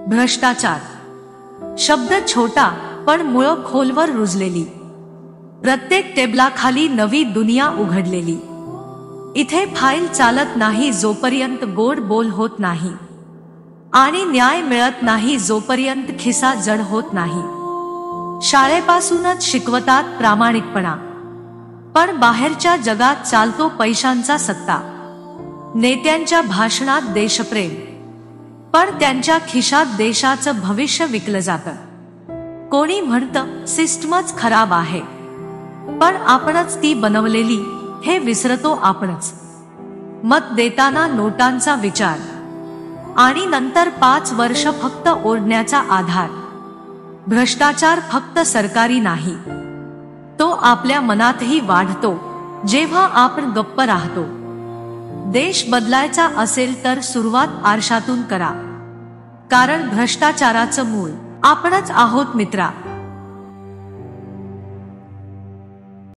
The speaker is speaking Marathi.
भ्रष्टाचार शब्द छोटा पण मुळं खोलवर रुजलेली। प्रत्येक टेबलाखाली नवी दुनिया उघडलेली। इथे फाईल चालत नाही जोपर्यंत गोड बोल होत नाही, आणि न्याय मिळत नाही जोपर्यंत खिसा जड होत नाही। शाळेपासूनच शिकवतात प्रामाणिकपणा, पण बाहेरच्या जगात चालतो पैशांचा सत्ता। नेत्यांच्या भाषणात देशप्रेम, पण त्यांच्या खिशात देशाचं भविष्य विकलं जातं। कोणी म्हणतं सिस्टमच खराब आहे, पण आपणच ती बनवलेली हे विसरतो आपणच। मत देताना नोटांचा विचार, आणि नंतर 5 वर्ष फक्त ओढण्याचा आधार। भ्रष्टाचार फक्त सरकारी नाही, तो आपल्या मनातही वाढतो जेव्हा आपण गप्प राहतो। देश बदलायचा असेल तर सुरुवात आरशातून करा, कारण भ्रष्टाचाराचं मूळ आपणच आहोत मित्रा।